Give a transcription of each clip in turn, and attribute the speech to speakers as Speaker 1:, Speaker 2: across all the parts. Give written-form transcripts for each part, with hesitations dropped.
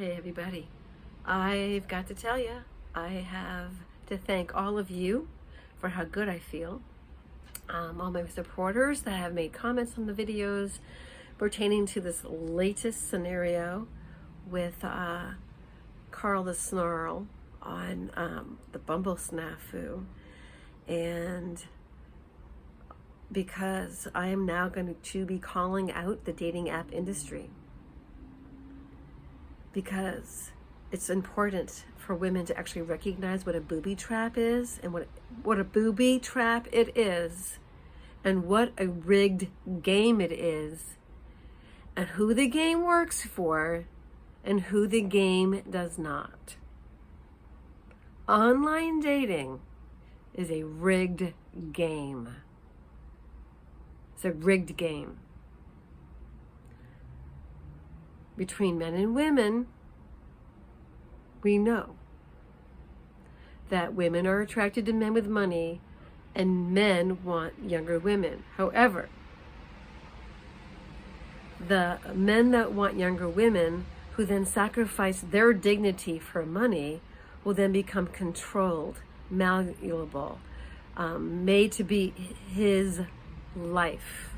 Speaker 1: Hey everybody, I've got to tell you, I have to thank all of you for how good I feel. All my supporters that have made comments on the videos pertaining to this latest scenario with Carl the Snarl on the Bumble snafu. And because I am now going to be calling out the dating app industry, because it's important for women to actually recognize what a booby trap is, and what a booby trap it is, and what a rigged game it is, and who the game works for and who the game does not. Online dating is a rigged game. It's a rigged game. Between men and women, we know that women are attracted to men with money and men want younger women. However, the men that want younger women, who then sacrifice their dignity for money, will then become controlled, malleable, made to be his life.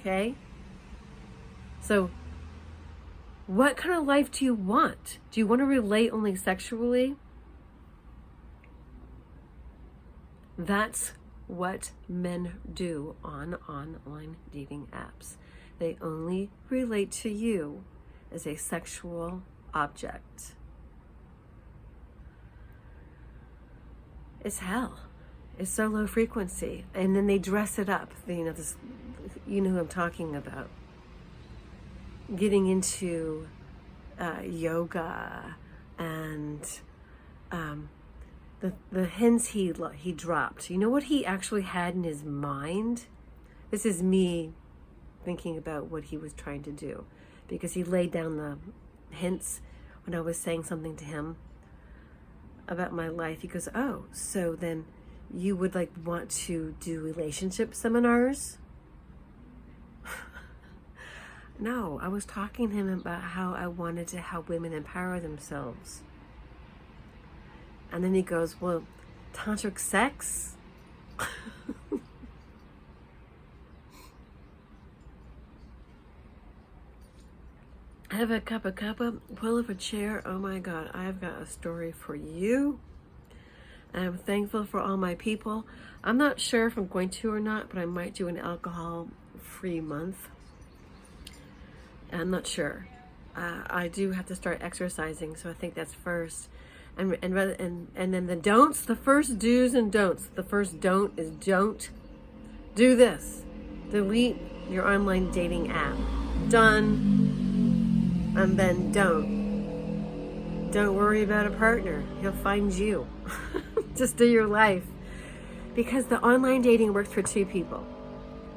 Speaker 1: Okay? So, what kind of life do you want? Do you want to relate only sexually? That's what men do on online dating apps. They only relate to you as a sexual object. It's hell. It's so low frequency. And then they dress it up. You know who I'm talking about. Getting into yoga and the hints he dropped. You know what he actually had in his mind? This is me thinking about what he was trying to do, because he laid down the hints when I was saying something to him about my life. He goes, "Oh, so then you would want to do relationship seminars?" No, I was talking to him about how I wanted to help women empower themselves. And then he goes, "Well, tantric sex?" I have a cup of cuppa, pull up a chair. Oh my God, I've got a story for you. I'm thankful for all my people. I'm not sure if I'm going to or not, but I might do an alcohol-free month. I'm not sure. I do have to start exercising, so I think that's first. And then the don'ts, the first do's and don'ts. The first don't is don't do this. Delete your online dating app. Done. And then don't. Don't worry about a partner. He'll find you. Just do your life. Because the online dating works for two people.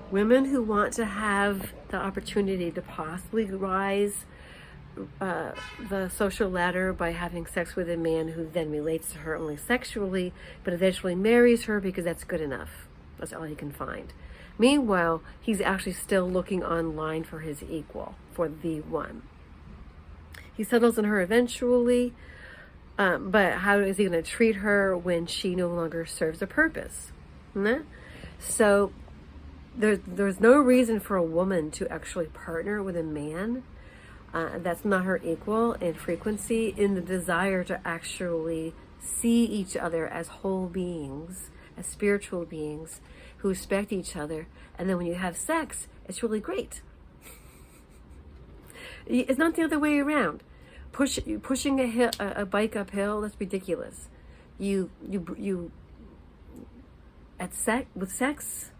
Speaker 1: Women who want to have the opportunity to possibly rise the social ladder by having sex with a man who then relates to her only sexually, but eventually marries her because that's good enough. That's all he can find. Meanwhile, he's actually still looking online for his equal, for the one. He settles on her eventually, but how is he going to treat her when she no longer serves a purpose? So there's no reason for a woman to actually partner with a man that's not her equal in frequency, in the desire to actually see each other as whole beings, as spiritual beings who respect each other. And then when you have sex, it's really great. It's not the other way around. Pushing a bike uphill, that's ridiculous. With sex,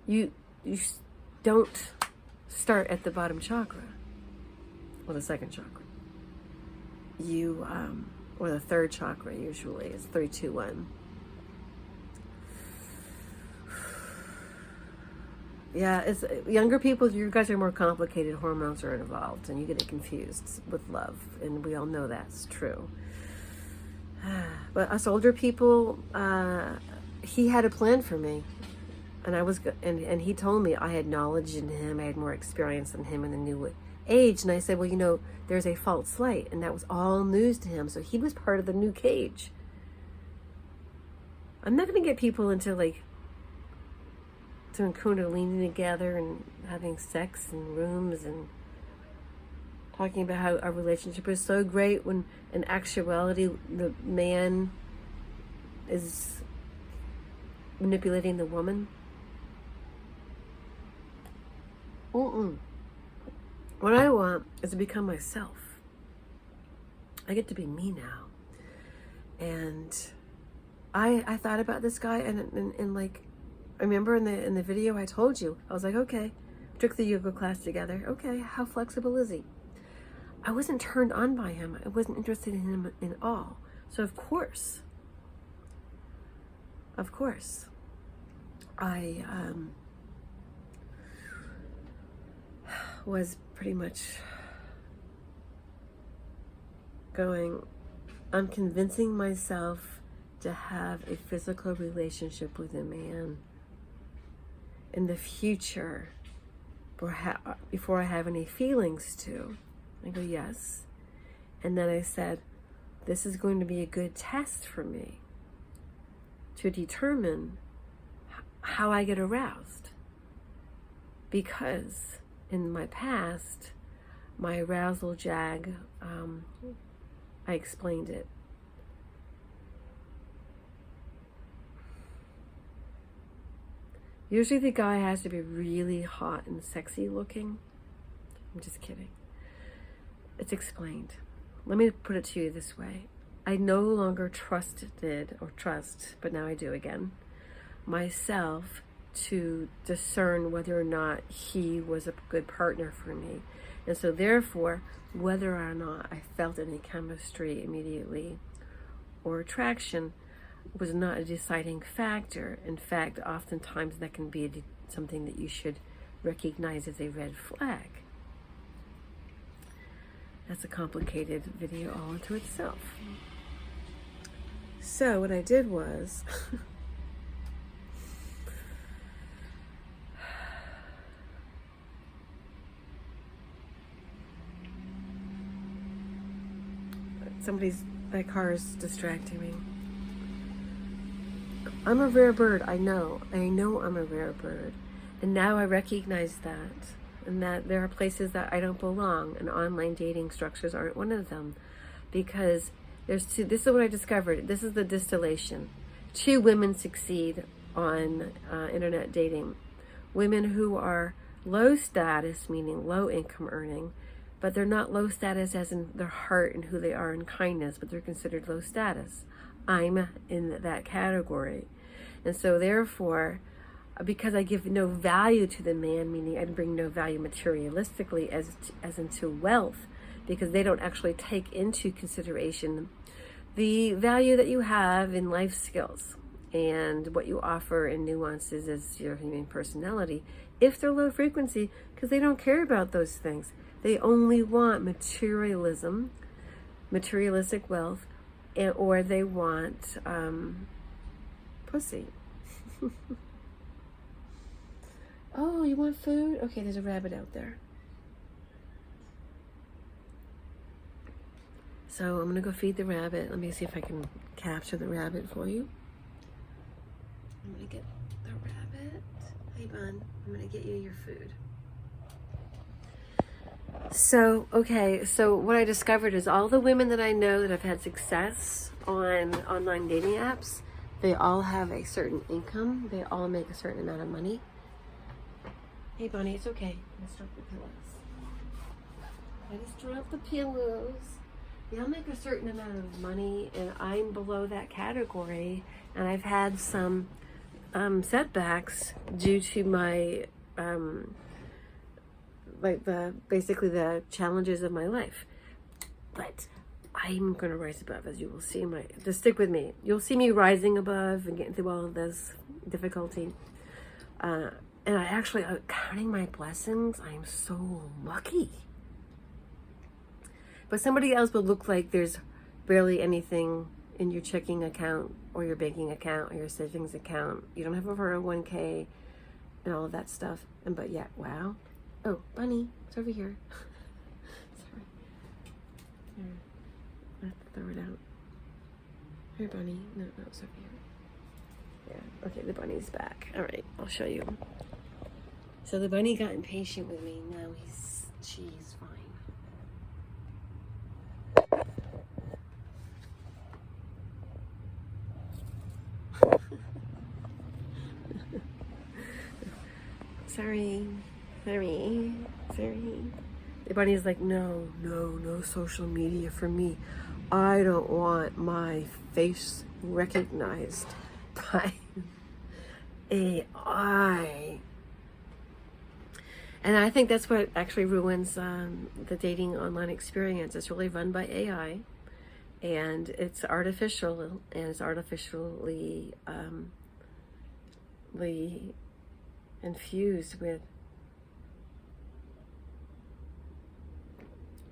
Speaker 1: you don't start at the bottom chakra, or the second chakra. Or the third chakra usually. It's 3, 2, 1. Yeah, it's younger people. You guys are more complicated. Hormones are involved, and you get it confused with love, and we all know that's true. But us older people, he had a plan for me. And and he told me I had knowledge in him, I had more experience than him in the new age. And I said, well, you know, there's a false light, and that was all news to him. So he was part of the new cage. I'm not going to get people into like doing kundalini together and having sex in rooms and talking about how our relationship is so great when in actuality the man is manipulating the woman. What I want is to become myself. I get to be me now. And I thought about this guy and like, I remember in the video I told you, I was like, okay, took the yoga class together. Okay, how flexible is he? I wasn't turned on by him. I wasn't interested in him at all. So of course, I was pretty much I'm convincing myself to have a physical relationship with a man in the future before I have any feelings to. I go, yes. And then I said, this is going to be a good test for me to determine how I get aroused. Because in my past, my arousal jag, I explained it. Usually the guy has to be really hot and sexy looking. I'm just kidding. It's explained. Let me put it to you this way. I no longer trust, but now I do again, myself to discern whether or not he was a good partner for me. And so therefore, whether or not I felt any chemistry immediately or attraction was not a deciding factor. In fact, oftentimes that can be something that you should recognize as a red flag. That's a complicated video all unto itself. So what I did was my car is distracting me. I'm a rare bird, I know I'm a rare bird. And now I recognize that. And that there are places that I don't belong, and online dating structures aren't one of them. Because this is what I discovered. This is the distillation. 2 women succeed on internet dating. Women who are low status, meaning low income earning, but they're not low status as in their heart and who they are in kindness, but they're considered low status. I'm in that category. And so therefore, because I give no value to the man, meaning I bring no value materialistically as into wealth, because they don't actually take into consideration the value that you have in life skills and what you offer in nuances as your human personality, if they're low frequency, because they don't care about those things. They only want materialism, materialistic wealth, or they want pussy. Oh, you want food? Okay, there's a rabbit out there. So I'm gonna go feed the rabbit. Let me see if I can capture the rabbit for you. I'm gonna get the rabbit. Hey, bun, I'm gonna get you your food. So, okay, so what I discovered is all the women that I know that have had success on online dating apps, they all have a certain income. They all make a certain amount of money. Hey, Bonnie, it's okay. Let's drop the pillows. I just dropped the pillows. They all make a certain amount of money, and I'm below that category. And I've had some setbacks due to my basically the challenges of my life. But I'm going to rise above, as you will see. Just stick with me. You'll see me rising above and getting through all of this difficulty. And I actually, counting my blessings, I'm so lucky. But somebody else will look like there's barely anything in your checking account or your banking account or your savings account. You don't have a 401k. and all of that stuff. But yeah, wow. Oh, Bunny, it's over here. Sorry. Here. I have to throw it out. Here, Bunny. No, it's over here. Yeah. Okay, the bunny's back. All right, I'll show you. So the bunny got impatient with me. Now she's fine. Sorry. The bunny's like, no social media for me. I don't want my face recognized by AI. And I think that's what actually ruins the dating online experience. It's really run by AI, and it's artificial, and it's artificially infused with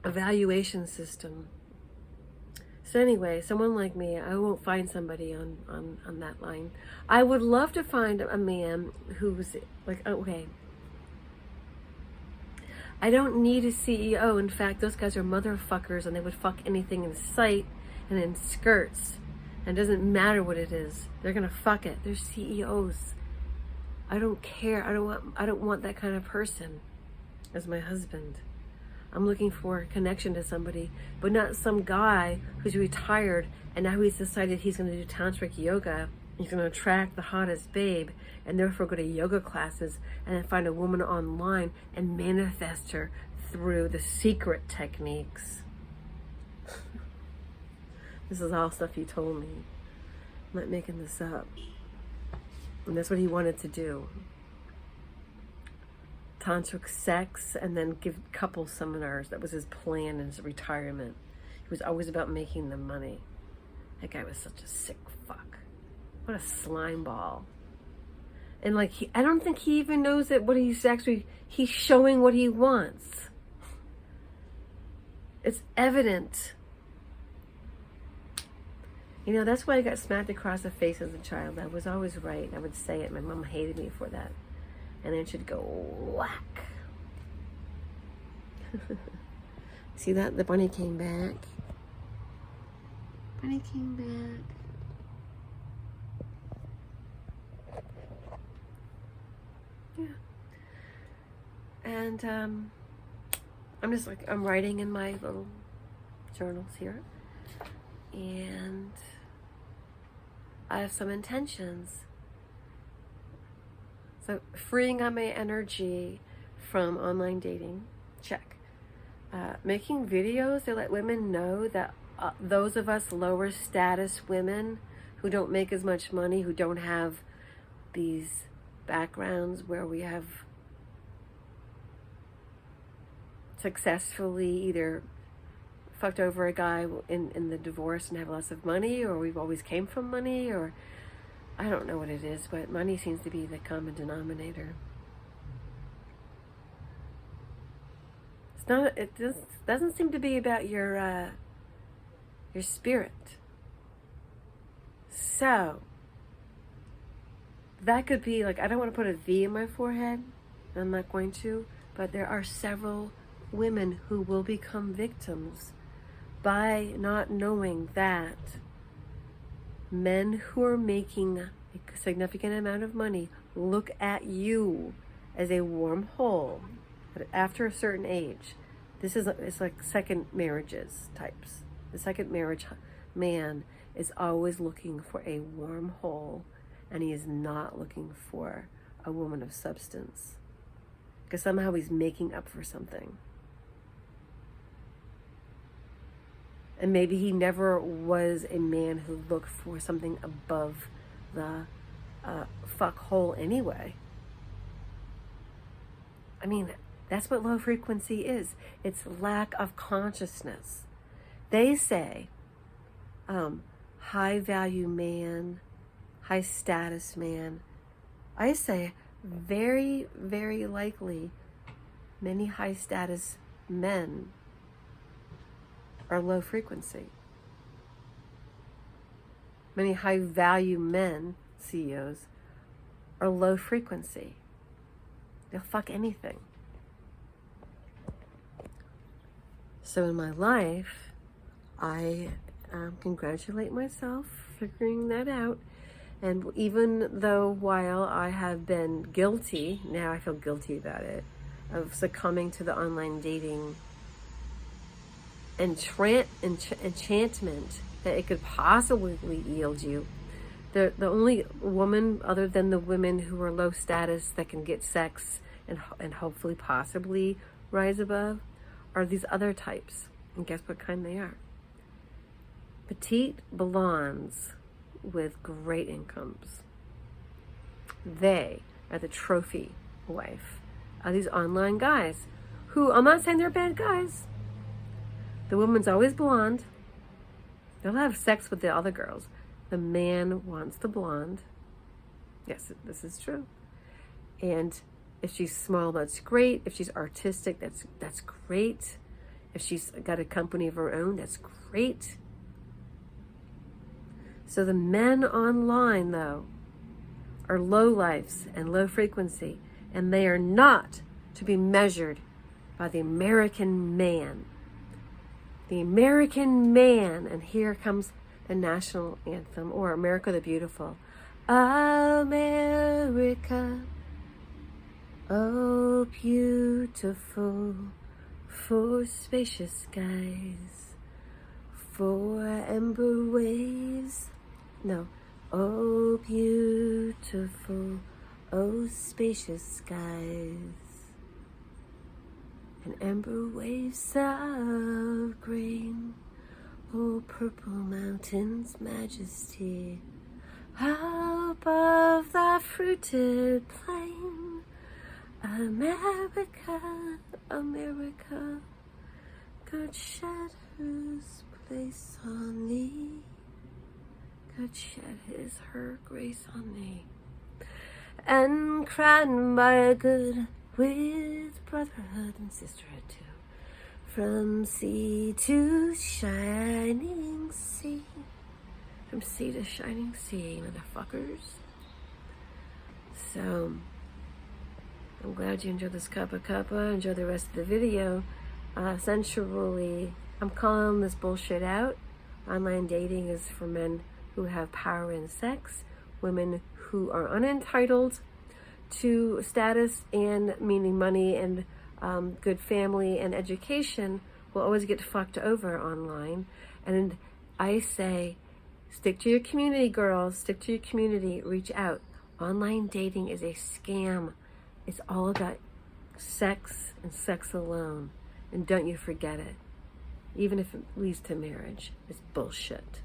Speaker 1: evaluation system. So anyway, someone like me, I won't find somebody on that line. I would love to find a man who's like, okay, I don't need a CEO. In fact, those guys are motherfuckers, and they would fuck anything in sight and in skirts. And it doesn't matter what it is. They're gonna fuck it. They're CEOs. I don't care. I don't want that kind of person as my husband. I'm looking for a connection to somebody, but not some guy who's retired and now he's decided he's going to do tantric yoga. He's going to attract the hottest babe and therefore go to yoga classes and then find a woman online and manifest her through the secret techniques. This is all stuff he told me. I'm not making this up. And that's what he wanted to do. Tantric sex, and then give couple seminars. That was his plan in his retirement. He was always about making the money. That guy was such a sick fuck. What a slime ball. And like, I don't think he even knows that what he's showing what he wants. It's evident. You know, that's why I got smacked across the face as a child. I was always right. I would say it. My mom hated me for that. And then she'd go whack. See that? The bunny came back. Bunny came back. Yeah. And I'm writing in my little journals here. And I have some intentions. So freeing up my energy from online dating, check. Making videos that let women know that those of us lower status women who don't make as much money, who don't have these backgrounds where we have successfully either fucked over a guy in the divorce and have lots of money, or we've always came from money, or I don't know what it is, but money seems to be the common denominator. It's not. It just doesn't seem to be about your spirit. So that could be like, I don't want to put a V in my forehead. I'm not going to, but there are several women who will become victims by not knowing that men who are making a significant amount of money look at you as a warm hole. But after a certain age, it's like second marriages types. The second marriage man is always looking for a warm hole, and he is not looking for a woman of substance, because somehow he's making up for something. And maybe he never was a man who looked for something above the fuck hole anyway. I mean, that's what low frequency is. It's lack of consciousness. They say high value man, high status man. I say very, very likely many high status men are low frequency. Many high value men, CEOs, are low frequency. They'll fuck anything. So in my life, I congratulate myself for figuring that out. And even though while I have been guilty, now I feel guilty about it, of succumbing to the online dating enchantment that it could possibly yield you. The only woman other than the women who are low status that can get sex and hopefully possibly rise above are these other types. And guess what kind they are? Petite blondes with great incomes. They are the trophy wife of these online guys who, I'm not saying they're bad guys. The woman's always blonde. They'll have sex with the other girls. The man wants the blonde. Yes, this is true. And if she's small, that's great. If she's artistic, that's great. If she's got a company of her own, that's great. So the men online, though, are low lives and low frequency, and they are not to be measured by the American man. The American man, and here comes the national anthem, or America the Beautiful. America, oh beautiful, for spacious skies, for amber waves. No, oh beautiful, oh spacious skies, and amber waves of green, oh purple mountains' majesty, above the fruited plain. America, America, God shed his place on thee. God shed her grace on thee. And crowned by a good with brotherhood and sisterhood too. From sea to shining sea. From sea to shining sea, motherfuckers. So, I'm glad you enjoyed this cuppa. Enjoy the rest of the video. Essentially, I'm calling this bullshit out. Online dating is for men who have power in sex, women who are unentitled to status and meaning money and good family and education will always get fucked over online. And I say, stick to your community, girls. Stick to your community. Reach out. Online dating is a scam. It's all about sex and sex alone. And don't you forget it. Even if it leads to marriage, it's bullshit.